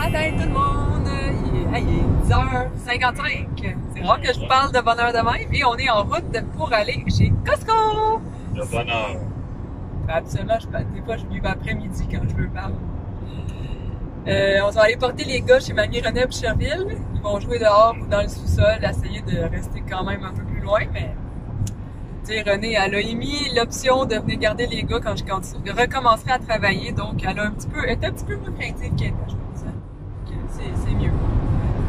matin tout le monde! Il est 10h55. C'est rare que je vous parle de bonheur de même. Et on est en route pour aller chez Costco! De bonheur. Absolument, des fois je viens après-midi quand je veux parler. On va aller porter les gars chez Mamie Renée à Boucherville. Ils vont jouer dehors ou dans le sous-sol, essayer de rester quand même un peu plus loin, mais tu sais, Renée, elle a émis l'option de venir garder les gars quand je recommencerai à travailler, donc elle est un petit peu moins craintive qu'elle était, je pense. C'est mieux.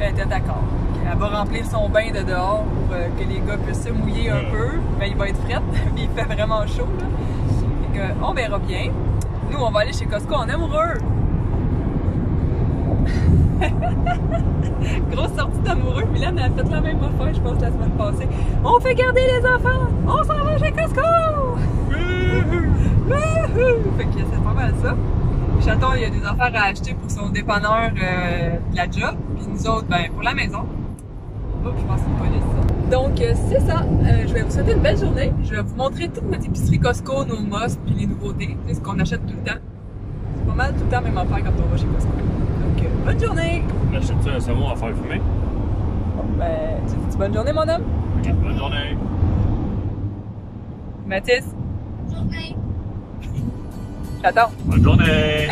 Elle était d'accord. Elle va remplir son bain de dehors pour que les gars puissent se mouiller un peu. Mais il va être fret, puis il fait vraiment chaud, là. Fait que, on verra bien. Nous, on va aller chez Costco en amoureux. Grosse sortie d'amoureux. Mylène a fait la même affaire, je pense, la semaine passée. On fait garder les enfants! On s'en va chez Costco! Fait que c'est pas mal ça. Chaton, il y a des affaires à acheter pour son dépanneur de la job. Puis nous autres, ben, pour la maison. Oh, je pense que c'est pas laissé ça. Donc, c'est ça. Je vais vous souhaiter une belle journée. Je vais vous montrer toute notre épicerie Costco, nos must, puis les nouveautés. C'est ce qu'on achète tout le temps. C'est pas mal tout le temps même affaire quand on va chez Costco. Donc, bonne journée! Achètes-tu un saumon à faire fumer? Ben, tu dis bonne journée, mon homme? Ok, bonne journée! Mathis? Bonne journée! J'attends. Bonne journée!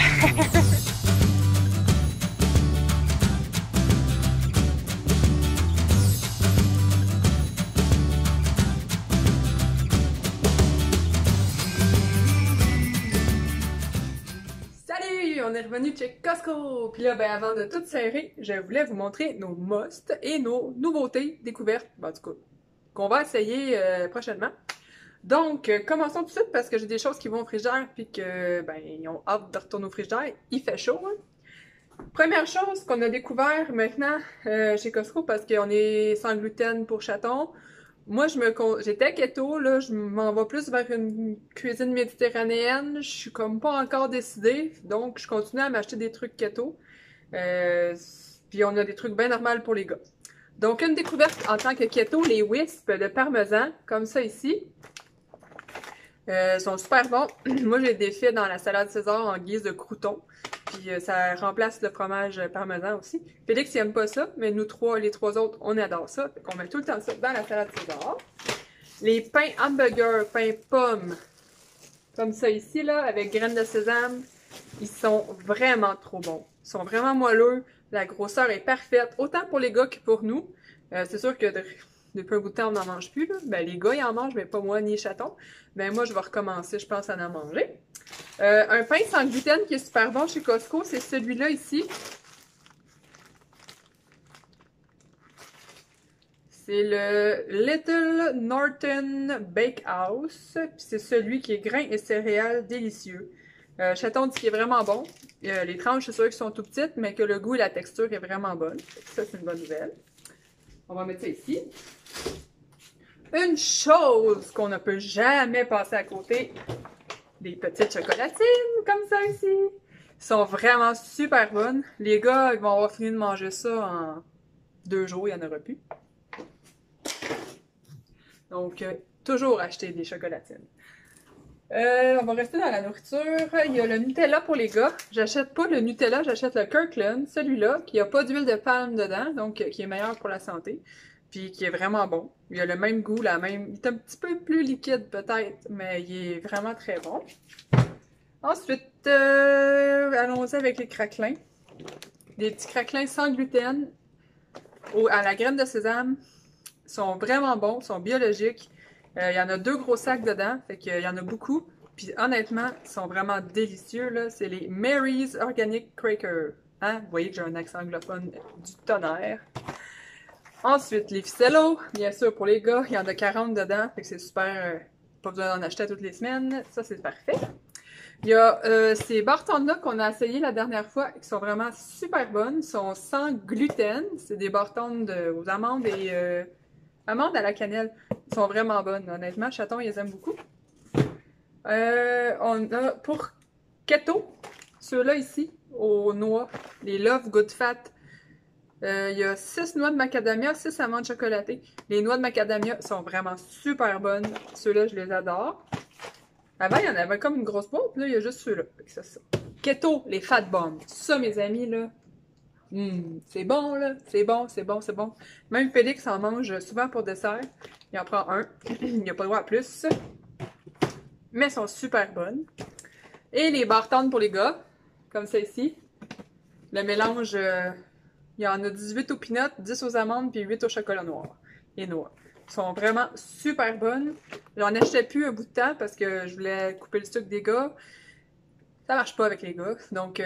On est revenu chez Costco! Puis là, ben, avant de tout serrer, je voulais vous montrer nos musts et nos nouveautés découvertes, ben, en tout cas, qu'on va essayer prochainement. Donc, commençons tout de suite parce que j'ai des choses qui vont au frigidaire puis que, ben, ils ont hâte de retourner au frigidaire. Il fait chaud, hein? Première chose qu'on a découvert maintenant chez Costco parce qu'on est sans gluten pour chatons. Moi, j'étais keto, là, je m'en vais plus vers une cuisine méditerranéenne. Je suis comme pas encore décidée, donc je continue à m'acheter des trucs keto. Puis on a des trucs bien normaux pour les gars. Donc, une découverte en tant que keto, les Wisp de parmesan, comme ça ici. Sont super bons. Moi, j'ai des faits dans la salade César en guise de croûton. Puis ça remplace le fromage parmesan aussi. Félix, il aime pas ça, mais nous trois, les trois autres, on adore ça. Fait qu'on met tout le temps ça dans la salade César. Les pains hamburger, pains pommes, comme ça ici, là, avec graines de sésame, ils sont vraiment trop bons. Ils sont vraiment moelleux. La grosseur est parfaite, autant pour les gars que pour nous. C'est sûr que depuis un bout de temps, on n'en mange plus. Là. Ben, les gars, ils en mangent, mais pas moi ni les chatons. Ben, moi, je vais recommencer, je pense, à en manger. Un pain sans gluten qui est super bon chez Costco, c'est celui-là ici. C'est le Little Norton Bakehouse. Puis c'est celui qui est grain et céréales délicieux. Chaton dit qu'il est vraiment bon. Les tranches, c'est sûr qu'elles sont tout petites, mais que le goût et la texture est vraiment bonne. Ça, c'est une bonne nouvelle. On va mettre ça ici. Une chose qu'on ne peut jamais passer à côté, des petites chocolatines comme ça ici. Ils sont vraiment super bonnes. Les gars, ils vont avoir fini de manger ça en 2 jours, il n'y en aura plus. Donc, toujours acheter des chocolatines. On va rester dans la nourriture. Il y a le Nutella pour les gars. J'achète pas le Nutella, j'achète le Kirkland, celui-là, qui a pas d'huile de palme dedans, donc qui est meilleur pour la santé. Puis qui est vraiment bon. Il a le même goût, il est un petit peu plus liquide peut-être, mais il est vraiment très bon. Ensuite, allons-y avec les craquelins. Des petits craquelins sans gluten à la graine de sésame. Ils sont vraiment bons, ils sont biologiques. Il y en a 2 gros sacs dedans, fait qu'il y en a beaucoup. Puis honnêtement, ils sont vraiment délicieux, là. C'est les Mary's Organic Crackers. Hein? Vous voyez que j'ai un accent anglophone du tonnerre. Ensuite, les ficellos, bien sûr, pour les gars, il y en a 40 dedans, fait que c'est super, pas besoin d'en acheter toutes les semaines, ça c'est parfait. Il y a ces bartons-là qu'on a essayé la dernière fois, qui sont vraiment super bonnes, ils sont sans gluten, c'est des bartons aux amandes et amandes à la cannelle, ils sont vraiment bonnes, honnêtement, Chaton, ils les aiment beaucoup. On a pour keto, ceux-là ici, aux noix, les Love Good Fat. Il y a 6 noix de macadamia, 6 amandes chocolatées. Les noix de macadamia sont vraiment super bonnes. Ceux-là, je les adore. Avant, il y en avait comme une grosse boîte. Là, il y a juste ceux-là. C'est ça. Keto, les Fat Bombs. Ça, mes amis, là, C'est bon, là. C'est bon, c'est bon, c'est bon. Même Félix en mange souvent pour dessert. Il en prend un. Il n'a pas le droit à plus. Mais elles sont super bonnes. Et les bar tendres pour les gars, comme ça ici. Le mélange, il y en a 18 aux peanuts, 10 aux amandes, puis 8 au chocolat noir et noix. Ils sont vraiment super bonnes. J'en achetais plus un bout de temps parce que je voulais couper le sucre des gars. Ça marche pas avec les gars. Donc,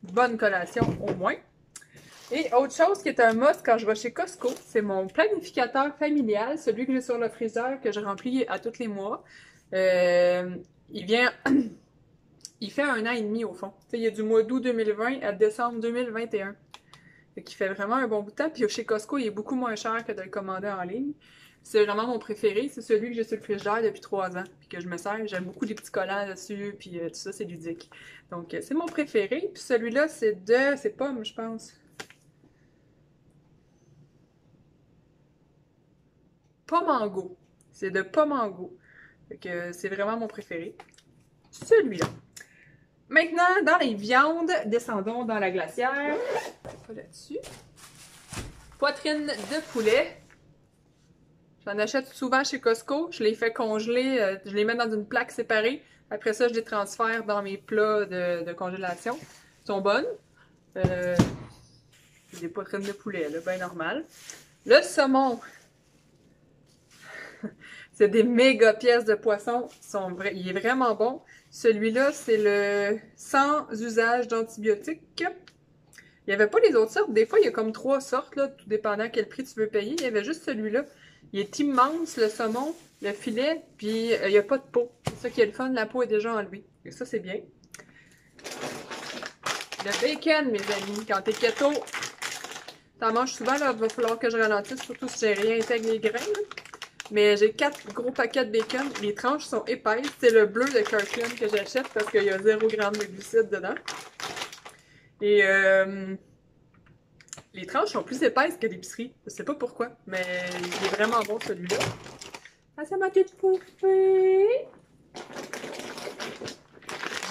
bonne collation au moins. Et autre chose qui est un must quand je vais chez Costco, c'est mon planificateur familial, celui que j'ai sur le freezer, que je remplis à tous les mois. Il vient... Il fait 1 an et demi au fond. T'sais, il y a du mois d'août 2020 à décembre 2021. Fait qu'il fait vraiment un bon bout de temps. Puis chez Costco, il est beaucoup moins cher que de le commander en ligne. C'est vraiment mon préféré. C'est celui que j'ai sur le frigidaire depuis 3 ans. Puis que je me sers. J'aime beaucoup les petits collants dessus. Puis tout ça, c'est ludique. Donc, c'est mon préféré. Puis celui-là, c'est de... C'est pomme, je pense. Pomango. C'est de Pomango. Fait que c'est vraiment mon préféré. Celui-là. Maintenant, dans les viandes, descendons dans la glacière. Pas là-dessus. Poitrine de poulet. J'en achète souvent chez Costco. Je les fais congeler. Je les mets dans une plaque séparée. Après ça, je les transfère dans mes plats de congélation. Ils sont bonnes. C'est des poitrines de poulet, là, bien normal. Le saumon. C'est des méga pièces de poisson. Il est vraiment bon. Celui-là, c'est le sans usage d'antibiotiques. Il n'y avait pas les autres sortes. Des fois, il y a comme 3 sortes, là, tout dépendant quel prix tu veux payer. Il y avait juste celui-là. Il est immense, le saumon, le filet, puis il n'y a pas de peau. C'est ça qui est le fun, la peau est déjà enlevée. Et ça, c'est bien. Le bacon, mes amis, quand t'es keto, t'en manges souvent, là, il va falloir que je ralentisse, surtout si j'ai rien fait avec les grains, là. Mais j'ai 4 gros paquets de bacon. Les tranches sont épaisses. C'est le bleu de Kirkland que j'achète parce qu'il y a 0 g de glucides dedans. Et les tranches sont plus épaisses que l'épicerie. Je sais pas pourquoi, mais il est vraiment bon celui-là. Ah, ça m'a tout bouffé!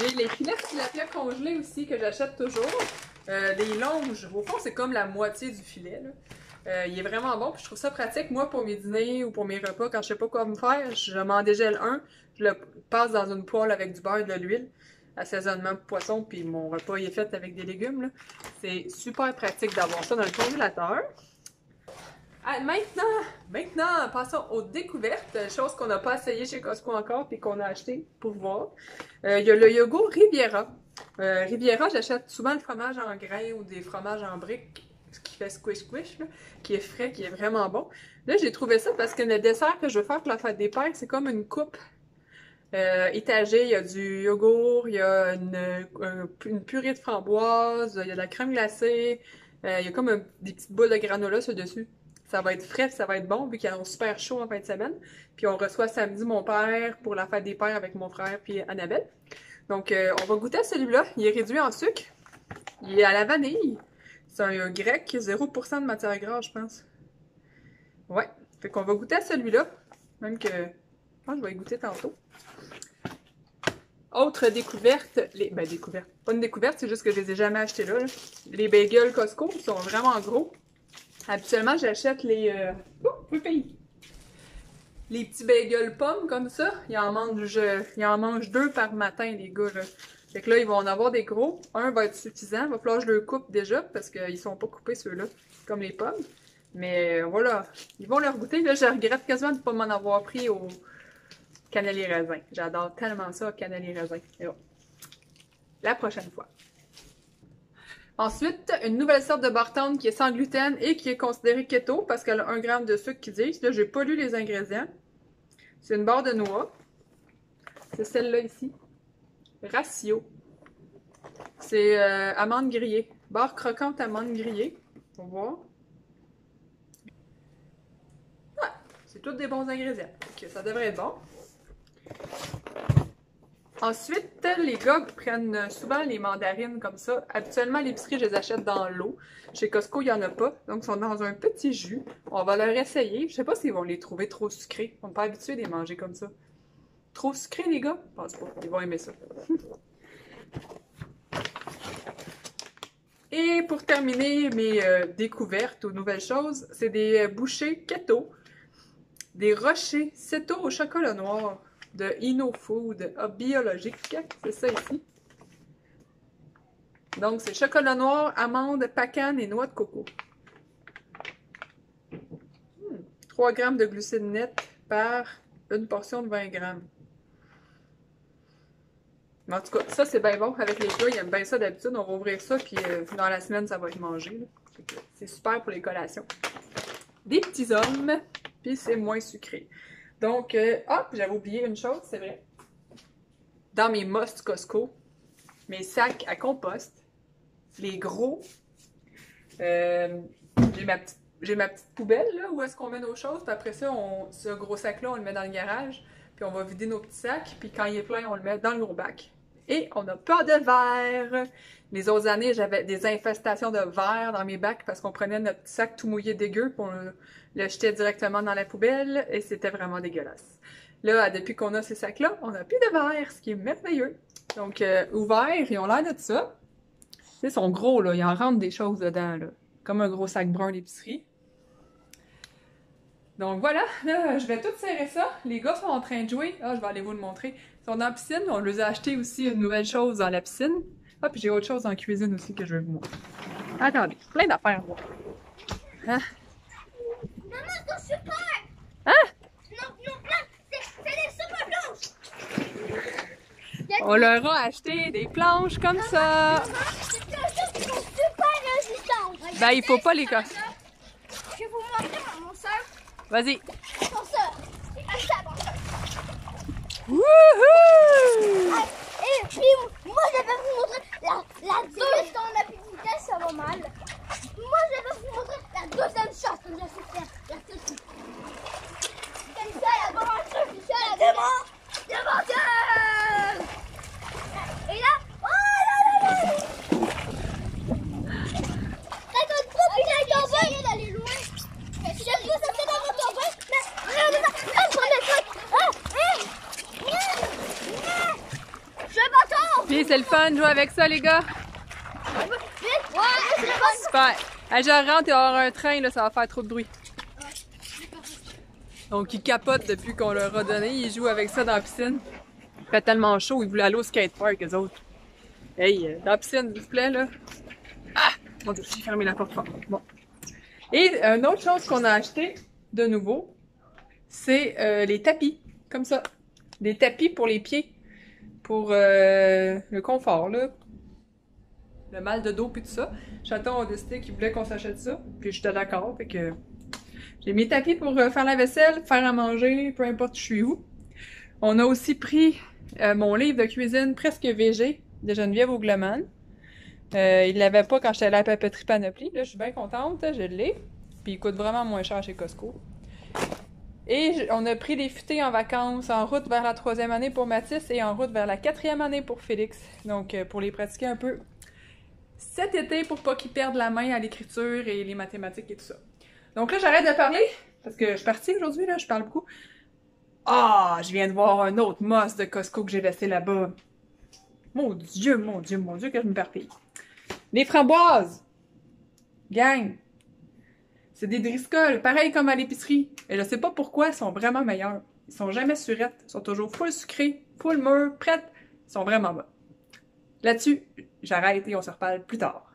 J'ai les filets de tilapia congelés aussi que j'achète toujours. Les longes, au fond, c'est comme la moitié du filet, là. Il est vraiment bon, puis je trouve ça pratique. Moi, pour mes dîners ou pour mes repas, quand je sais pas quoi me faire, je m'en dégèle un, je le passe dans une poêle avec du beurre et de l'huile, assaisonnement poisson, puis mon repas il est fait avec des légumes. C'est super pratique d'avoir ça dans le congélateur. Ah, maintenant, passons aux découvertes, chose qu'on n'a pas essayé chez Costco encore, puis qu'on a acheté pour voir. Il y a le yogourt Riviera. Riviera, j'achète souvent le fromage en grains ou des fromages en briques, qui fait squish, là, qui est frais, qui est vraiment bon. Là, j'ai trouvé ça parce que le dessert que je veux faire pour la fête des pères, c'est comme une coupe étagée. Il y a du yogourt, il y a une purée de framboise, il y a de la crème glacée, il y a comme des petites boules de granola sur dessus. Ça va être frais, ça va être bon, vu qu'ils sont super chauds en fin de semaine. Puis on reçoit samedi mon père pour la fête des pères avec mon frère puis Annabelle. Donc, on va goûter à celui-là. Il est réduit en sucre. Il est à la vanille. C'est un grec, 0% de matière grasse, je pense. Ouais. Fait qu'on va goûter à celui-là. Même que... Je pense que je vais y goûter tantôt. Autre découverte. Découverte. Pas une découverte, c'est juste que je les ai jamais achetés là. Les bagels Costco, ils sont vraiment gros. Habituellement, j'achète les... Les petits bagels pommes comme ça. Ils en mangent 2 par matin, les gars, là. Fait que là, ils vont en avoir des gros. Un va être suffisant. Il va falloir que je le coupe déjà parce qu'ils sont pas coupés ceux-là, comme les pommes. Mais voilà, ils vont leur goûter. Là, je regrette quasiment de ne pas m'en avoir pris au cannelle et raisin. J'adore tellement ça, cannelle et raisin. Et bon. La prochaine fois. Ensuite, une nouvelle sorte de bar tendre qui est sans gluten et qui est considérée keto parce qu'elle a 1 g de sucre qu'ils disent. Là, j'ai pas lu les ingrédients. C'est une barre de noix. C'est celle-là ici. Ratio. C'est amandes grillées. Barre croquante amandes grillées. On va voir. Ouais, c'est tous des bons ingrédients. Donc, ça devrait être bon. Ensuite, les gars prennent souvent les mandarines comme ça. Habituellement, à l'épicerie, je les achète dans l'eau. Chez Costco, il n'y en a pas. Donc, ils sont dans un petit jus. On va leur essayer. Je sais pas s'ils vont les trouver trop sucrés. Ils sont pas habitués de les manger comme ça. Trop sucré, les gars? Je pense pas. Ils vont aimer ça. Et pour terminer mes découvertes aux nouvelles choses, c'est des bouchées keto, des rochers Seto au chocolat noir de Ino Food, biologique, c'est ça ici. Donc c'est chocolat noir, amandes, pacane et noix de coco. 3 grammes de glucides nets par une portion de 20 grammes. Mais en tout cas, ça c'est bien bon avec les gars, ils aiment bien ça d'habitude. On va ouvrir ça, puis dans la semaine, ça va être mangé. C'est super pour les collations. Des petits hommes, puis c'est moins sucré. Donc, j'avais oublié une chose, c'est vrai. Dans mes Must Costco, mes sacs à compost, les gros, j'ai ma petite poubelle, là, où est-ce qu'on met nos choses, puis après ça, ce gros sac-là, on le met dans le garage, puis on va vider nos petits sacs, puis quand il est plein, on le met dans le gros bac. Et on n'a pas de verre! Les autres années, j'avais des infestations de verre dans mes bacs parce qu'on prenait notre petit sac tout mouillé dégueu, puis on le jetait directement dans la poubelle, et c'était vraiment dégueulasse. Là, depuis qu'on a ces sacs-là, on n'a plus de verre, ce qui est merveilleux. Donc, ouverts, ils ont l'air de ça. Ils sont gros, là, ils en rentrent des choses dedans, là. Comme un gros sac brun d'épicerie. Donc voilà, là, je vais tout serrer ça. Les gars sont en train de jouer. Ah, je vais aller vous le montrer. Ils sont dans la piscine. On leur a acheté aussi une nouvelle chose dans la piscine. Ah, puis j'ai autre chose en cuisine aussi que je vais vous montrer. Attendez, plein d'affaires, moi. Hein? Maman, c'est super! Hein? Non, c'est des super planches! On leur a acheté des planches comme ça. Maman, c'est des super résistantes! Ben, il faut pas les casser. Je vais vous montrer mon soeur. Vas-y. Mon soeur. Ça, mon soeur. Wouhou! Et puis, moi, je vais vous montrer la vitesse. Quand on a plus de vitesse, ça va mal. Moi, je vais vous montrer la deuxième chose que je sais faire. La petite. Comme ça, la bonne chose, la démon. Et là, oh là là là! T'inquiète pas, puis là, il va essayer d'aller loin. Je sais pas, ça fait dans votre bain, mais regardez ça, comme pour le truc. Je vais bâton! Puis c'est le fun de jouer avec ça, les gars. Vite! Ouais, c'est le fun! Super. Allez, je rentre et avoir un train, là, ça va faire trop de bruit. Donc, ils capotent depuis qu'on leur a donné. Ils jouent avec ça dans la piscine. Il fait tellement chaud, ils voulaient aller au skatepark, eux autres. Hey, dans la piscine, s'il vous plaît, là. Ah! Mon Dieu, j'ai fermé la porte fort. Bon. Et une autre chose qu'on a acheté de nouveau, c'est les tapis, comme ça. Des tapis pour les pieds, pour le confort, là. Le mal de dos puis tout ça. Chaton a décidé qu'il voulait qu'on s'achète ça, puis j'étais d'accord, fait que j'ai mes tapis pour faire la vaisselle, faire à manger, peu importe je suis où. On a aussi pris mon livre de cuisine presque végé de Geneviève Augleman. Il l'avait pas quand j'étais allée à la papeterie Panoplie. Là, je suis bien contente, je l'ai. Puis il coûte vraiment moins cher chez Costco. Et on a pris des futaies en vacances, en route vers la 3e année pour Mathis et en route vers la 4e année pour Félix. Donc, pour les pratiquer un peu cet été pour pas qu'ils perdent la main à l'écriture et les mathématiques et tout ça. Donc là, j'arrête de parler parce que je suis partie aujourd'hui, là, je parle beaucoup. Ah, je viens de voir un autre moss de Costco que j'ai laissé là-bas. Mon Dieu, mon Dieu, mon Dieu, que je me perpille. Les framboises! Gang! C'est des Driscoll, pareil comme à l'épicerie. Et je sais pas pourquoi, ils sont vraiment meilleurs. Ils sont jamais surettes, ils sont toujours full sucrés, full mûrs, prêtes. Ils sont vraiment bons. Là-dessus, j'arrête et on se reparle plus tard.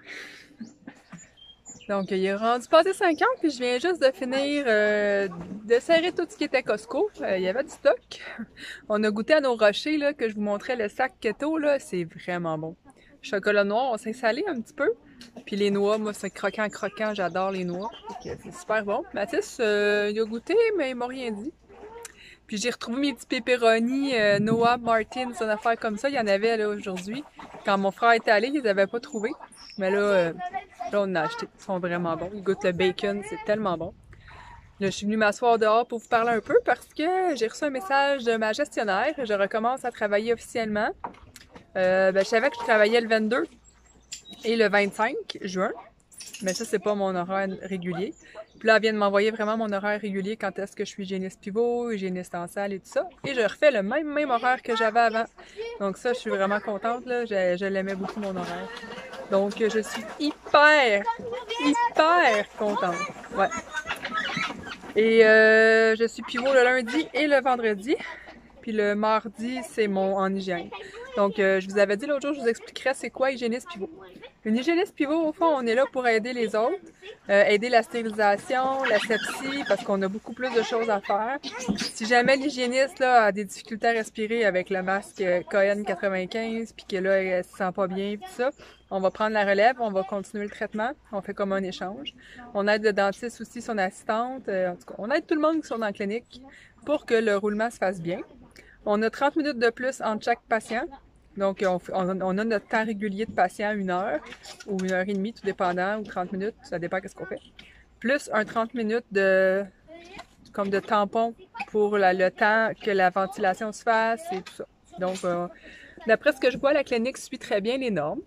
Donc, il est rendu passé 5 ans, puis je viens juste de finir de serrer tout ce qui était Costco. Il y avait du stock. On a goûté à nos rochers, là, que je vous montrais, le sac keto, là, c'est vraiment bon. Chocolat noir, on s'est salé un petit peu. Puis les noix, moi, c'est croquant, j'adore les noix. C'est super bon. Mathis, il a goûté, mais il m'a rien dit. Puis j'ai retrouvé mes petits pepperoni Noah Martins, une affaire comme ça. Il y en avait là aujourd'hui. Quand mon frère était allé, ils les avaient pas trouvés. Mais là, on en a acheté. Ils sont vraiment bons. Ils goûtent le bacon, c'est tellement bon. Là, je suis venue m'asseoir dehors pour vous parler un peu parce que j'ai reçu un message de ma gestionnaire. Je recommence à travailler officiellement. Je savais que je travaillais le 22 et le 25 juin. Mais ça, c'est pas mon horaire régulier. Puis là, elle vient de m'envoyer vraiment mon horaire régulier quand est-ce que je suis hygiéniste pivot, hygiéniste en salle et tout ça. Et je refais le même horaire que j'avais avant. Donc ça, je suis vraiment contente, là. Je l'aimais beaucoup, mon horaire. Donc, je suis hyper contente. Ouais. Et je suis pivot le lundi et le vendredi. Puis le mardi, c'est mon en hygiène. Donc, je vous avais dit l'autre jour, je vous expliquerai c'est quoi hygiéniste pivot. Une hygiéniste pivot, au fond, on est là pour aider les autres, aider la stérilisation, la sepsie, parce qu'on a beaucoup plus de choses à faire. Si jamais l'hygiéniste là a des difficultés à respirer avec le masque KN95, puis que là, elle se sent pas bien, puis tout ça, on va prendre la relève, on va continuer le traitement, on fait comme un échange. On aide le dentiste aussi, son assistante, en tout cas, on aide tout le monde qui sont dans la clinique pour que le roulement se fasse bien. On a 30 minutes de plus entre chaque patient. Donc, on a notre temps régulier de patient, 1 heure ou 1 heure et demie, tout dépendant, ou 30 minutes, ça dépend de ce qu'on fait. Plus un 30 minutes de tampon pour le temps que la ventilation se fasse et tout ça. Donc, d'après ce que je vois, la clinique suit très bien les normes.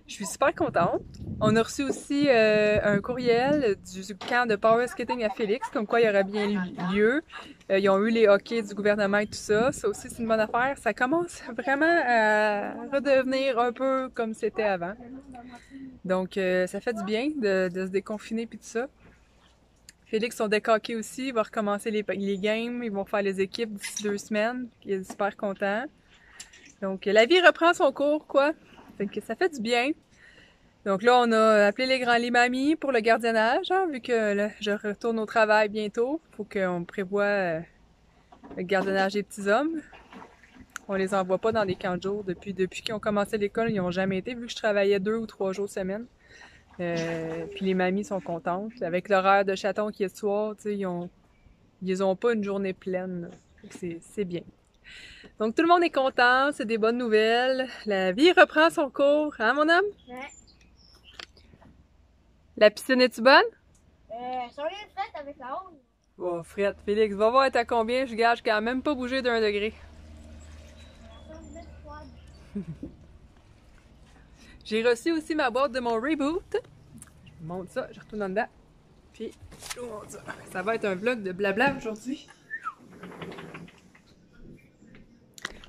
Je suis super contente. On a reçu aussi un courriel du camp de power skating à Félix, comme quoi il y aurait bien lieu. Ils ont eu les hockey du gouvernement et tout ça. Ça aussi, c'est une bonne affaire. Ça commence vraiment à redevenir un peu comme c'était avant. Donc, ça fait du bien de se déconfiner puis tout ça. Félix sont décoqués aussi. Il va recommencer les games. Ils vont faire les équipes d'ici 2 semaines. Il est super content. Donc, la vie reprend son cours, quoi. Fait que ça fait du bien. Donc là, on a appelé les grands mamies pour le gardiennage, hein, vu que là, je retourne au travail bientôt. Faut qu'on prévoie le gardiennage des petits hommes. On les envoie pas dans des camps de jour. Depuis qu'ils ont commencé l'école, ils n'ont jamais été, vu que je travaillais 2 ou 3 jours semaine. Puis les mamies sont contentes. Avec l'horaire de chaton qui est ce soir, tu sais, ils ont pas une journée pleine. C'est bien. Donc, tout le monde est content, c'est des bonnes nouvelles. La vie reprend son cours, hein, mon homme? Ouais. La piscine est-tu bonne? Sur les fêtes avec la honte. Oh, frette, Félix, va voir être à combien, je gage qu'elle a même pas bougé d'1 degré. J'ai reçu aussi ma boîte de mon reboot. Je monte ça, je retourne en dedans. Puis, je vous montre ça. Ça va être un vlog de blabla aujourd'hui.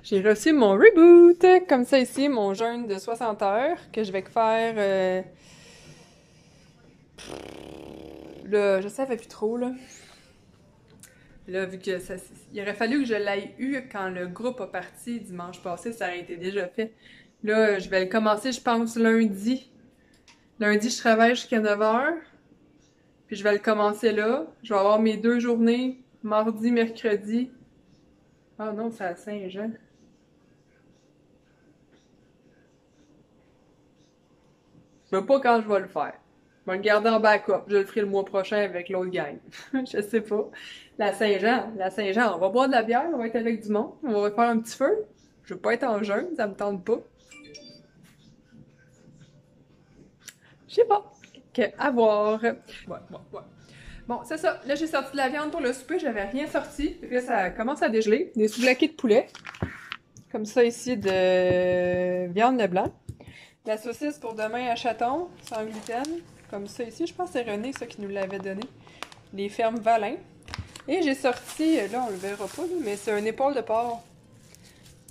J'ai reçu mon reboot, comme ça ici, mon jeûne de 60 heures, que je vais faire... Là, je savais plus trop, là. Là, vu que il aurait fallu que je l'aie eu quand le groupe a parti dimanche passé, ça aurait été déjà fait. Là, je vais le commencer, je pense, lundi. Lundi, je travaille jusqu'à 9h. Puis je vais le commencer là. Je vais avoir mes 2 journées, mardi, mercredi. Ah non, c'est à Saint-Jean. Je sais pas quand je vais le faire. Je vais le garder en backup. Je le ferai le mois prochain avec l'autre gang. Je sais pas. La Saint-Jean, on va boire de la bière, on va être avec du monde, on va faire un petit feu. Je veux pas être en jeûne, ça me tente pas. Je sais pas. À voir. Ouais. Bon, c'est ça. Là, j'ai sorti de la viande pour le souper, j'avais rien sorti. Puis là, ça commence à dégeler. Des souvlaki de poulet. Comme ça ici, de viande de blanc. La saucisse pour demain à chaton, sans gluten. Comme ça ici. Je pense que c'est René, ça, qui nous l'avait donné. Les fermes Valin. Et j'ai sorti, là, on le verra pas, mais c'est un épaule de porc.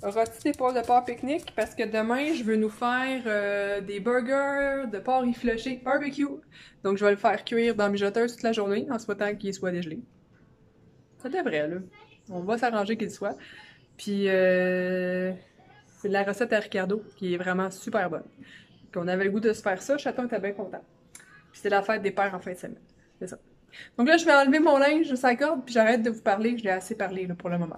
Rôti d'épaule de porc pique-nique, parce que demain, je veux nous faire des burgers de porc effiloché barbecue. Donc, je vais le faire cuire dans la mijoteuse toute la journée, en souhaitant qu'il soit dégelé. Ça devrait, là. On va s'arranger qu'il soit. Puis, c'est de la recette à Ricardo, qui est vraiment super bonne. Donc, on avait le goût de se faire ça, Chaton était bien content. Puis, c'est la fête des pères en fin de semaine. C'est ça. Donc là, je vais enlever mon linge de sa corde, puis j'arrête de vous parler. Je l'ai assez parlé là, pour le moment.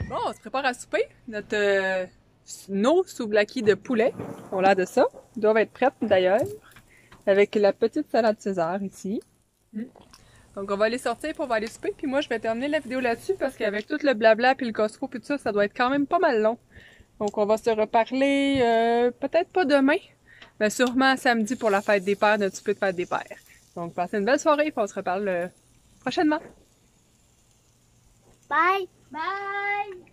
Bon, on se prépare à souper. Nos souvlaki de poulet ont l'air de ça. Ils doivent être prêtes d'ailleurs. Avec la petite salade César ici. Donc on va aller sortir puis on va aller souper. Puis moi je vais terminer la vidéo là-dessus parce qu'avec tout le blabla puis le Costco puis tout ça, ça doit être quand même pas mal long. Donc on va se reparler peut-être pas demain, mais sûrement samedi pour la fête des pères, notre souper de fête des pères. Donc passez une belle soirée puis on se reparle prochainement. Bye! Bye!